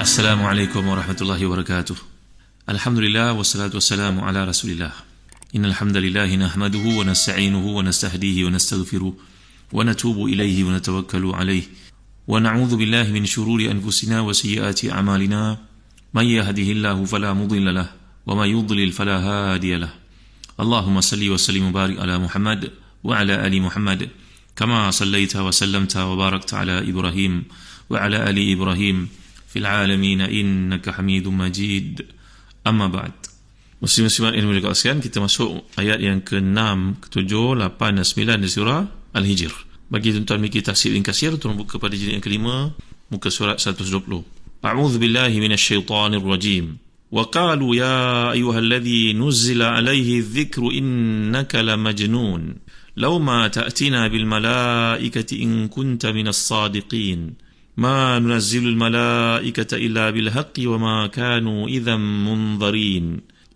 Assalamualaikum warahmatullahi wabarakatuh. Alhamdulillah wassalatu wassalamu ala Rasulillah. Innal hamdalillah nahmaduhu wa nasta'inuhu wa nastahdihi wa nastaghfiruh wa natubu ilayhi wa natawakkalu alayhi wa na'udzu billahi min shururi anfusina wa sayyiati a'malina. May yahdihillahu fala mudilla lahu wa may yudlil fala hadiya lahu. Allahumma salli wa sallim wa barik ala Muhammad wa ala ali Muhammad kama sallaita wa sallamta wa barakta ala Ibrahim wa ala ali Ibrahim fil alamin innaka Hamidum Majid. Amma ba'd. Muslim-muslimat yang dimuliakan sekalian, kita masuk ayat yang ke-6, ke-7, 8 dan 9 di surah Al-Hijr. Bagi tuan-tuan memiliki tafsir ringkasir, tuan buka pada jilid yang ke-5, muka surat 120. A'udzu billahi minasyaitonir rajim. Wa qalu ya ayyuhalladzi nuzzila alaihi dzikru innaka lamajnun. Law ma ta'tina bil malaikati in kunta minas sadiqin. ما ننزل الملائكة إلا بالحق وما كانوا إذا منظرين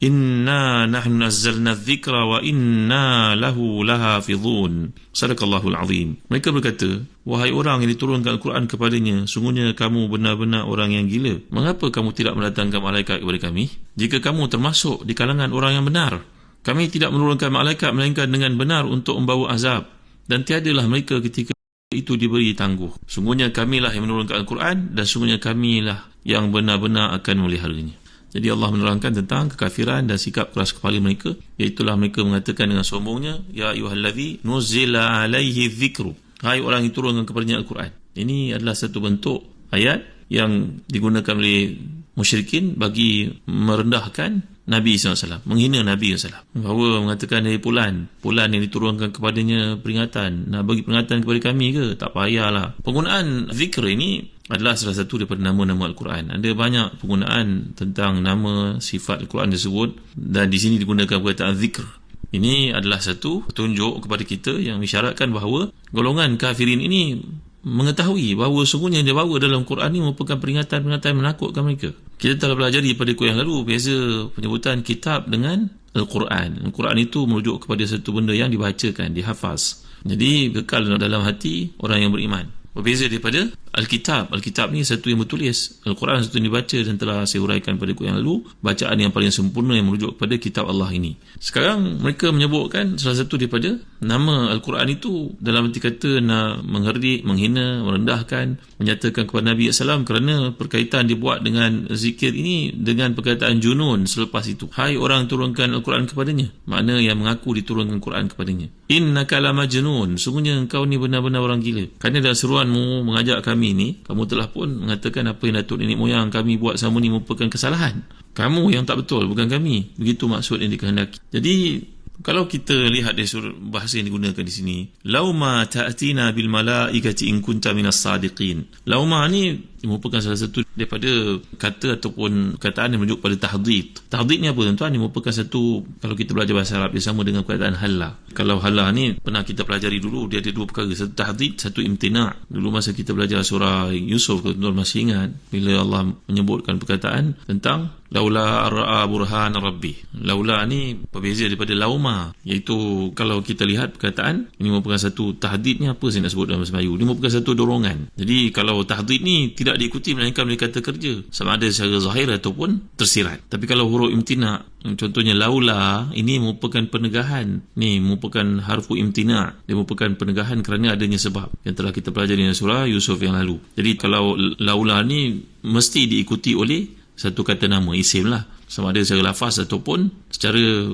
إنا نحن نزلنا الذكر وإنا له لحافظون. صدق الله العظيم. Mereka berkata, wahai orang yang diturunkan Al-Quran kepadanya, sungguhnya kamu benar-benar orang yang gila. Mengapa kamu tidak mendatangkan malaikat kepada kami? Jika kamu termasuk di kalangan orang yang benar, kami tidak menurunkan malaikat melainkan dengan benar untuk membawa azab, dan tiadalah mereka ketika itu diberi tangguh. Sungguhnya kamilah yang menurunkan Al-Quran dan sungguhnya kamilah yang benar-benar akan meliharanya. Jadi Allah menerangkan tentang kekafiran dan sikap keras kepala mereka, iaitulah mereka mengatakan dengan sombongnya, ya ayyuhalladzi nuzzila alaihi dzikru, hai orang yang turunkan kepadanya Al-Quran. Ini adalah satu bentuk ayat yang digunakan oleh musyrikin bagi merendahkan Nabi SAW, menghina Nabi SAW. Bahawa mengatakan dari Pulan yang diturunkan kepadanya peringatan, nak bagi peringatan kepada kami ke? Tak payahlah. Penggunaan zikr ini adalah salah satu daripada nama-nama Al-Quran. Ada banyak penggunaan tentang nama sifat Al-Quran tersebut, dan di sini digunakan perkataan zikr. Ini adalah satu petunjuk kepada kita yang mengisyaratkan bahawa golongan kafirin ini mengetahui bahawa sungguhnya yang dia bawa dalam Quran ini merupakan peringatan-peringatan menakutkan mereka. Kita telah pelajari pada kuliah yang lalu beza penyebutan kitab dengan Al-Quran. Al-Quran itu merujuk kepada satu benda yang dibacakan, dihafaz. Jadi kekal dalam hati orang yang beriman. Berbeza daripada Alkitab. Alkitab ni satu yang bertulis. Al-Quran satu yang dibaca, dan telah saya huraikan pada kuliah yang lalu, bacaan yang paling sempurna yang merujuk kepada kitab Allah ini. Sekarang mereka menyebutkan salah satu daripada nama Al-Quran itu dalam arti kata nak mengherdik, menghina, merendahkan, menyatakan kepada Nabi SAW, kerana berkaitan dibuat dengan zikir ini dengan perkataan junun selepas itu. Hai orang turunkan Al-Quran kepadanya, makna yang mengaku diturunkan Al-Quran kepadanya. Innaka lamajnun, sungguhnya engkau ni benar-benar orang gila. Kerana dalam seruanmu mengajak kami ni, kamu telah pun mengatakan apa yang datuk nenek moyang kami buat sama ni merupakan kesalahan. Kamu yang tak betul, bukan kami. Begitu maksud yang dikehendaki. Jadi kalau kita lihat dari bahasa yang digunakan di sini, lauma ta'tina bil malaikati in kunta minas sadiqin. Lauma ni merupakan salah satu daripada kata ataupun kataan yang merujuk pada tahdid. Tahdid ni apa tuan-tuan? Ini merupakan satu, kalau kita belajar bahasa Arab, dia sama dengan perkataan halla. Kalau halla ni pernah kita pelajari dulu, dia ada dua perkara, satu tahdid, satu imtina'. Dulu masa kita belajar surah Yusuf, kalau tuan-tuan masih ingat, bila Allah menyebutkan perkataan tentang laula ra'a burhan rabbi. Laula ni berbeza daripada lauma, iaitu kalau kita lihat perkataan ini merupakan satu tahdid. Ni apa saya nak sebut dalam bahasa Melayu? Ini merupakan satu dorongan. Jadi kalau tahdid ni tidak diikuti melainkan oleh kata kerja, sama ada secara zahir ataupun tersirat. Tapi kalau huruf imtina', contohnya laula, ini merupakan penegahan. Ni merupakan harfu imtina', dia merupakan penegahan kerana adanya sebab, yang telah kita pelajari dalam surah Yusuf yang lalu. Jadi kalau laula ni mesti diikuti oleh satu kata nama, isim lah, sama ada secara lafaz ataupun secara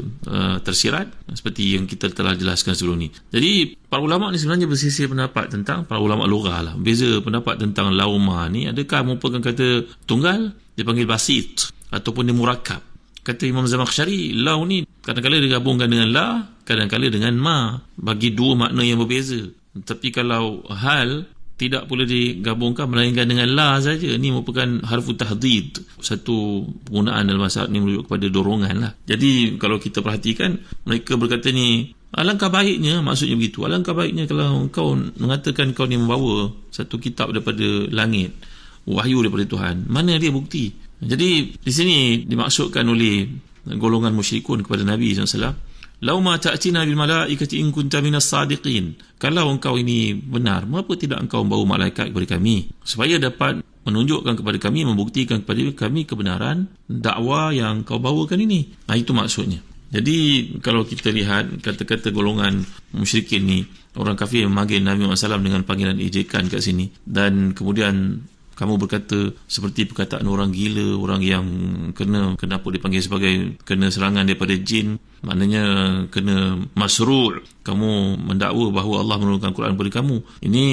tersirat, seperti yang kita telah jelaskan sebelum ni. Jadi para ulama' ni sebenarnya bersisir pendapat tentang, para ulama' lughah lah, beza pendapat tentang lauma ni, adakah merupakan kata tunggal, dipanggil basit, ataupun dia murakkab. Kata Imam Zamakhsyari, lau ni kadang-kadang digabungkan dengan la, kadang-kadang dengan ma, bagi dua makna yang berbeza. Tapi kalau hal tidak boleh digabungkan melainkan dengan la saja. Ini merupakan harfu tahdid, satu penggunaan dalam bahasa Arab ni merujuk kepada dorongan lah. Jadi kalau kita perhatikan, mereka berkata ni, alangkah baiknya, maksudnya begitu, alangkah baiknya kalau kau mengatakan kau ni membawa satu kitab daripada langit, wahyu daripada Tuhan, mana dia bukti? Jadi di sini dimaksudkan oleh golongan musyrikun kepada Nabi SAW, "Lau ma ta'tina bil malaikati in kunta minas sadiqin." Kalau engkau ini benar, mengapa tidak engkau membawa malaikat kepada kami supaya dapat menunjukkan kepada kami, membuktikan kepada kami kebenaran dakwah yang kau bawakan ini. Itu maksudnya. Jadi kalau kita lihat kata-kata golongan musyrikin ni, orang kafir yang memanggil Nabi Muhammad SAW dengan panggilan ejekan kat sini, dan kemudian kamu berkata seperti perkataan orang gila, orang yang kenapa dipanggil sebagai kena serangan daripada jin, maknanya kena masru'. Kamu mendakwa bahawa Allah menurunkan Quran kepada kamu. Ini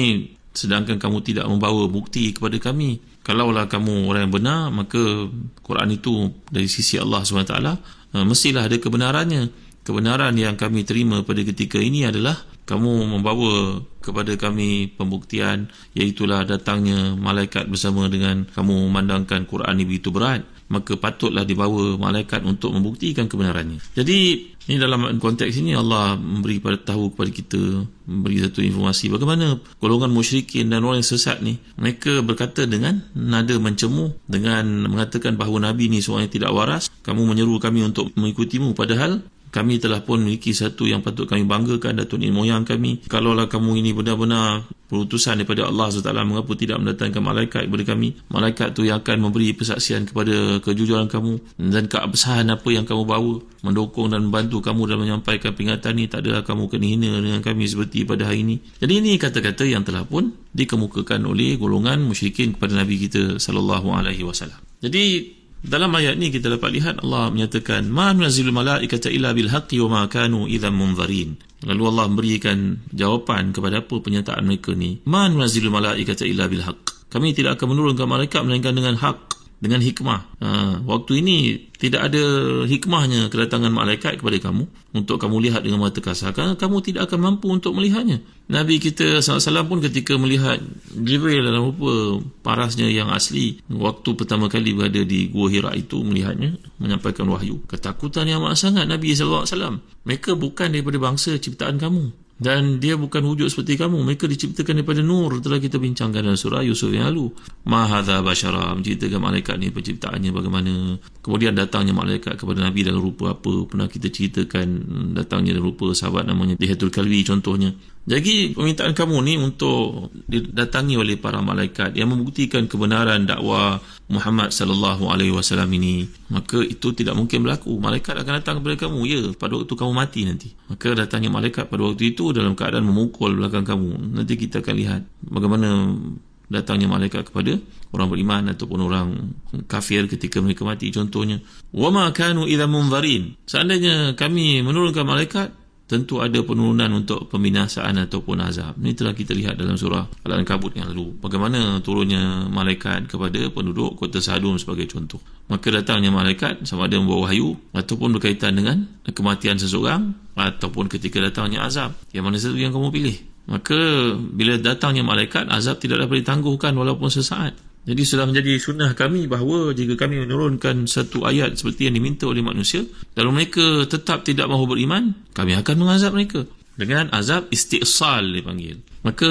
sedangkan kamu tidak membawa bukti kepada kami. Kalaulah kamu orang yang benar, maka Quran itu dari sisi Allah SWT mestilah ada kebenarannya. Kebenaran yang kami terima pada ketika ini adalah kamu membawa kepada kami pembuktian, iaitulah datangnya malaikat bersama dengan kamu memandangkan Quran ini begitu berat, maka patutlah dibawa malaikat untuk membuktikan kebenarannya. Jadi ini dalam konteks ini Allah memberi tahu kepada kita, memberi satu informasi bagaimana golongan musyrikin dan orang yang sesat ni, mereka berkata dengan nada mencemu, dengan mengatakan bahawa Nabi ni seorang yang tidak waras. Kamu menyeru kami untuk mengikutimu, padahal kami telah pun memiliki satu yang patut kami banggakan, datuk nenek moyang kami. Kalaulah kamu ini benar-benar perutusan daripada Allah SWT, mengapa tidak mendatangkan malaikat kepada kami? Malaikat tu yang akan memberi persaksian kepada kejujuran kamu dan keabsahan apa yang kamu bawa, mendukung dan membantu kamu dalam menyampaikan peringatan ni. Tak adalah kamu kena hina dengan kami seperti pada hari ini. Jadi ini kata-kata yang telah pun dikemukakan oleh golongan musyrikin kepada Nabi kita SAW. Jadi dalam ayat ni kita dapat lihat Allah menyatakan ma nunazzilul malaikata illa bil haqqi wa ma kanu idzan munzarin. Lalu Allah memberikan jawapan kepada apa pernyataan mereka ni. Ma nunazzilul malaikata illa bil haqq. Kami tidak akan menurunkan malaikat melainkan dengan hak, dengan hikmah. Waktu ini tidak ada hikmahnya kedatangan malaikat kepada kamu untuk kamu lihat dengan mata kasar, kerana kamu tidak akan mampu untuk melihatnya. Nabi kita SAW pun ketika melihat Jibril dalam rupa parasnya yang asli, waktu pertama kali berada di Gua Hira itu, melihatnya, menyampaikan wahyu, ketakutan yang amat sangat Nabi SAW. Mereka bukan daripada bangsa ciptaan kamu, dan dia bukan wujud seperti kamu. Mereka diciptakan daripada nur. Telah kita bincangkan dalam surah Yusuf yang lalu. Ma hadza basyara, menceritakan malaikat ni penciptaannya bagaimana. Kemudian datangnya malaikat kepada Nabi dalam rupa apa, pernah kita ceritakan. Datangnya dalam rupa sahabat namanya Dihatul Kalbi contohnya. Jadi permintaan kamu ni untuk didatangi oleh para malaikat yang membuktikan kebenaran dakwah Muhammad sallallahu alaihi wasallam ini, maka itu tidak mungkin berlaku. Malaikat akan datang kepada kamu, ya, pada waktu kamu mati nanti. Maka datangnya malaikat pada waktu itu dalam keadaan memukul belakang kamu. Nanti kita akan lihat bagaimana datangnya malaikat kepada orang beriman ataupun orang kafir ketika mereka mati contohnya. Wa ma kanu idzan munzarin. Seandainya kami menurunkan malaikat, tentu ada penurunan untuk pembinasaan ataupun azab. Ini telah kita lihat dalam surah Al-Ankabut yang lalu, bagaimana turunnya malaikat kepada penduduk kota Sadum sebagai contoh. Maka datangnya malaikat sama ada membawa wahyu ataupun berkaitan dengan kematian seseorang, ataupun ketika datangnya azab. Yang mana satu yang kamu pilih? Maka bila datangnya malaikat, azab tidak dapat ditangguhkan walaupun sesaat. Jadi sudah menjadi sunnah kami bahawa jika kami menurunkan satu ayat seperti yang diminta oleh manusia, kalau mereka tetap tidak mahu beriman, kami akan mengazab mereka dengan azab isti'sal dipanggil. Maka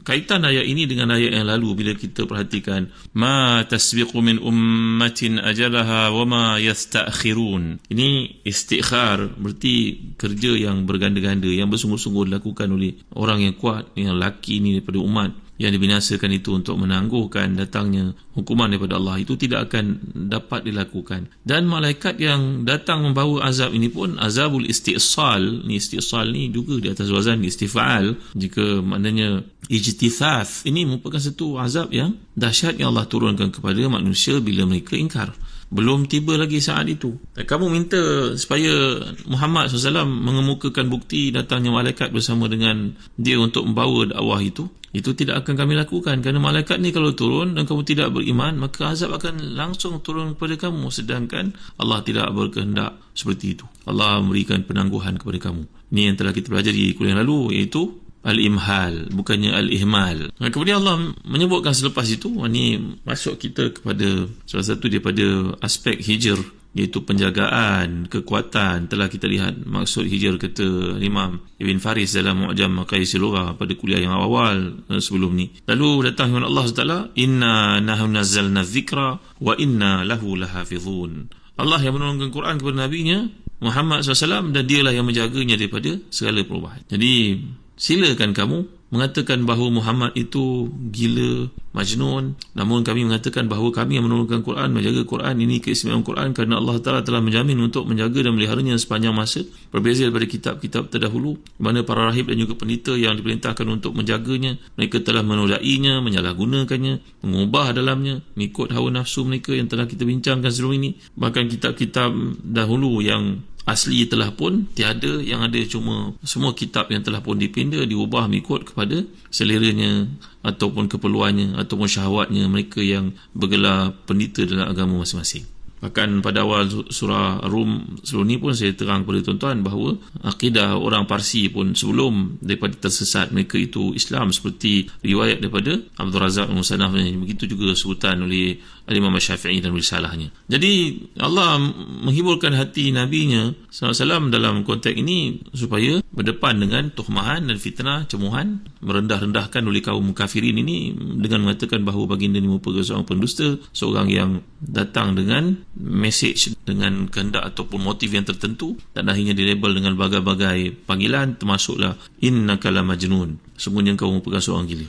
kaitan ayat ini dengan ayat yang lalu bila kita perhatikan, ma tasbiqu min ummatin ajalaha wa ma yasta'khirun. Ini istikhar, berarti kerja yang berganda-ganda, yang bersungguh-sungguh dilakukan oleh orang yang kuat, yang laki ini daripada umat yang dibinasakan itu untuk menangguhkan datangnya hukuman daripada Allah, itu tidak akan dapat dilakukan. Dan malaikat yang datang membawa azab ini pun azabul isti'sal. Ni isti'sal ni juga di atas wazan istif'al, jika maknanya ijtithaf. Ini merupakan satu azab yang dahsyat yang Allah turunkan kepada manusia bila mereka ingkar. Belum tiba lagi saat itu. Kamu minta supaya Muhammad SAW mengemukakan bukti datangnya malaikat bersama dengan dia untuk membawa dakwah itu tidak akan kami lakukan. Kerana malaikat ni kalau turun dan kamu tidak beriman, maka azab akan langsung turun kepada kamu. Sedangkan Allah tidak berkehendak seperti itu. Allah memberikan penangguhan kepada kamu. Ini yang telah kita pelajari kuliah yang lalu, iaitu al-imhal, bukannya al-ihmal. Kemudian Allah menyebutkan selepas itu, ini masuk kita kepada salah satu daripada aspek hijr, iaitu penjagaan, kekuatan. Telah kita lihat maksud hijr, kata Imam Ibn Faris dalam Mu'jam Maqayisil Lughah pada kuliah yang awal sebelum ni. Lalu datang firman Allah SWT, inna nahnu nazzalna dzikra wa inna lahu lahafizun. Allah yang menurunkan Quran kepada Nabi-Nya, Muhammad SAW dan dialah yang menjaganya daripada segala perubahan. Jadi silakan kamu mengatakan bahawa Muhammad itu gila, majnun, namun kami mengatakan bahawa kami yang menurunkan Quran, menjaga Quran, ini keistimewaan Quran kerana Allah Ta'ala telah menjamin untuk menjaga dan meliharanya sepanjang masa, berbeza daripada kitab-kitab terdahulu di mana para rahib dan juga pendeta yang diperintahkan untuk menjaganya, mereka telah menodainya, menyalahgunakannya, mengubah dalamnya mengikut hawa nafsu mereka yang telah kita bincangkan sebelum ini. Bahkan kitab-kitab dahulu yang asli telah pun tiada, yang ada cuma semua kitab yang telah pun dipinda, diubah mengikut kepada seleranya ataupun keperluannya ataupun syahwatnya mereka yang bergelar pendeta dalam agama masing-masing. Bahkan pada awal surah Rum sebelum ni pun saya terang kepada tuan-tuan bahawa akidah orang Parsi pun sebelum daripada tersesat mereka itu Islam, seperti riwayat daripada Abdul Razak Al-Musannaf, begitu juga sebutan oleh Imam Syafi'i dan risalahnya. Jadi Allah menghiburkan hati Nabi-Nya SAW dalam konteks ini supaya berdepan dengan tuhmahan dan fitnah, cemuhan, merendah-rendahkan oleh kaum kafirin ini dengan mengatakan bahawa baginda ini merupakan seorang pendusta, seorang yang datang dengan message dengan kehendak ataupun motif yang tertentu dan akhirnya dilabel dengan berbagai panggilan, termasuklah innaka la majnun, sungguhnya kau merupakan seorang gila.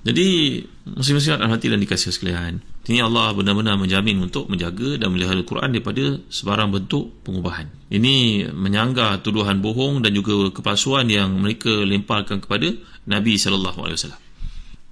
Jadi muslim-muslim dalam hati dan dikasihi sekalian, ini Allah benar-benar menjamin untuk menjaga dan melihara Quran daripada sebarang bentuk pengubahan. Ini menyanggah tuduhan bohong dan juga kepalsuan yang mereka lemparkan kepada Nabi SAW.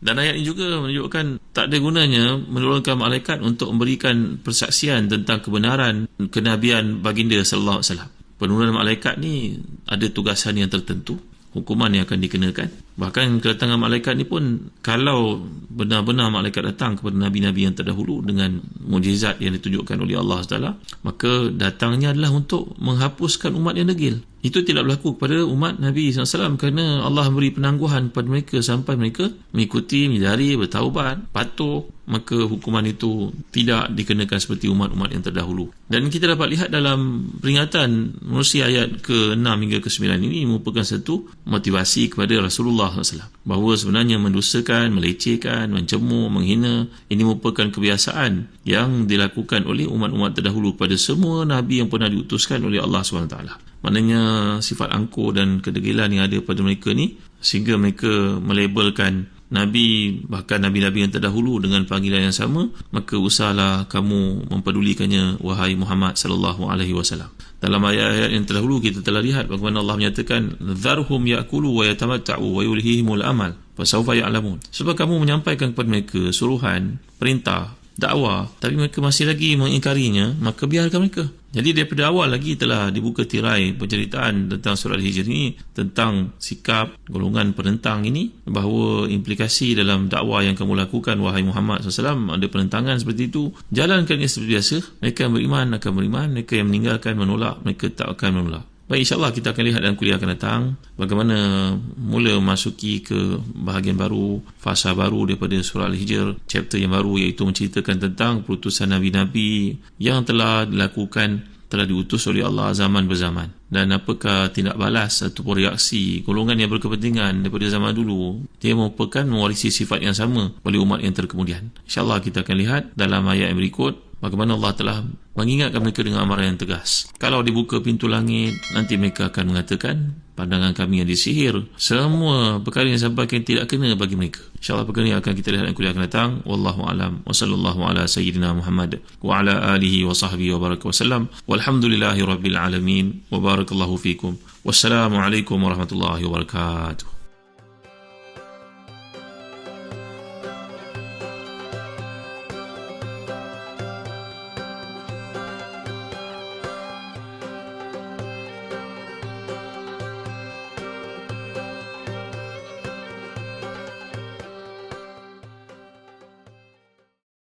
Dan ayat ini juga menunjukkan tak ada gunanya menurunkan malaikat untuk memberikan persaksian tentang kebenaran kenabian baginda sallallahu alaihi wasallam. Penurunan malaikat ni ada tugasan yang tertentu, hukuman yang akan dikenakan. Bahkan kedatangan malaikat ni pun, kalau benar-benar malaikat datang kepada nabi-nabi yang terdahulu dengan mukjizat yang ditunjukkan oleh Allah Taala, maka datangnya adalah untuk menghapuskan umat yang degil. Itu tidak berlaku kepada umat Nabi SAW kerana Allah beri penangguhan kepada mereka sampai mereka mengikuti, menyadari, bertaubat, patuh, maka hukuman itu tidak dikenakan seperti umat-umat yang terdahulu. Dan kita dapat lihat dalam peringatan menerusi ayat ke-6 hingga ke-9 ini merupakan satu motivasi kepada Rasulullah SAW bahawa sebenarnya mendustakan, melecehkan, mencemooh, menghina, ini merupakan kebiasaan yang dilakukan oleh umat-umat terdahulu pada semua Nabi yang pernah diutuskan oleh Allah SWT. Maknanya sifat angkuh dan kedegilan yang ada pada mereka ni sehingga mereka melabelkan Nabi, bahkan Nabi-Nabi yang terdahulu dengan panggilan yang sama, maka usahlah kamu mempedulikannya wahai Muhammad sallallahu alaihi wasallam. Dalam ayat-ayat yang terdahulu kita telah lihat bagaimana Allah menyatakan dzarhum ya'kulu wa yatamatta'u wa yulhihimul amal fasawfa ya'lamun. Sebab kamu menyampaikan kepada mereka suruhan, perintah, dakwah, tapi mereka masih lagi mengingkarinya, maka biarkan mereka. Jadi daripada awal lagi telah dibuka tirai penceritaan tentang surah Al-Hijr ini, tentang sikap golongan penentang ini, bahawa implikasi dalam dakwah yang kamu lakukan wahai Muhammad SAW ada penentangan seperti itu. Jalankan ia seperti biasa. Mereka yang beriman akan beriman, mereka yang meninggalkan, menolak, mereka tak akan menolak. Baik, insyaAllah kita akan lihat dalam kuliah akan datang bagaimana mula memasuki ke bahagian baru, fasa baru daripada surah Al-Hijr, chapter yang baru, iaitu menceritakan tentang perutusan Nabi-Nabi yang telah dilakukan, telah diutus oleh Allah zaman berzaman, dan apakah tindak balas ataupun reaksi golongan yang berkepentingan daripada zaman dulu. Dia merupakan mewarisi sifat yang sama oleh umat yang terkemudian. InsyaAllah kita akan lihat dalam ayat yang berikut bagaimana Allah telah mengingatkan mereka dengan amaran yang tegas. Kalau dibuka pintu langit, nanti mereka akan mengatakan pandangan kami yang disihir. Semua perkara yang sampaikan tidak kena bagi mereka. InsyaAllah perkara ini akan kita lihat dalam kuliah akan datang. Wallahu alam wa sallallahu ala sayyidina Muhammad wa ala alihi wa sahbihi wa baraka wa sallam. Walhamdulillahi rabbil alamin wa barakallahu fikum. Wassalamualaikum warahmatullahi wabarakatuh.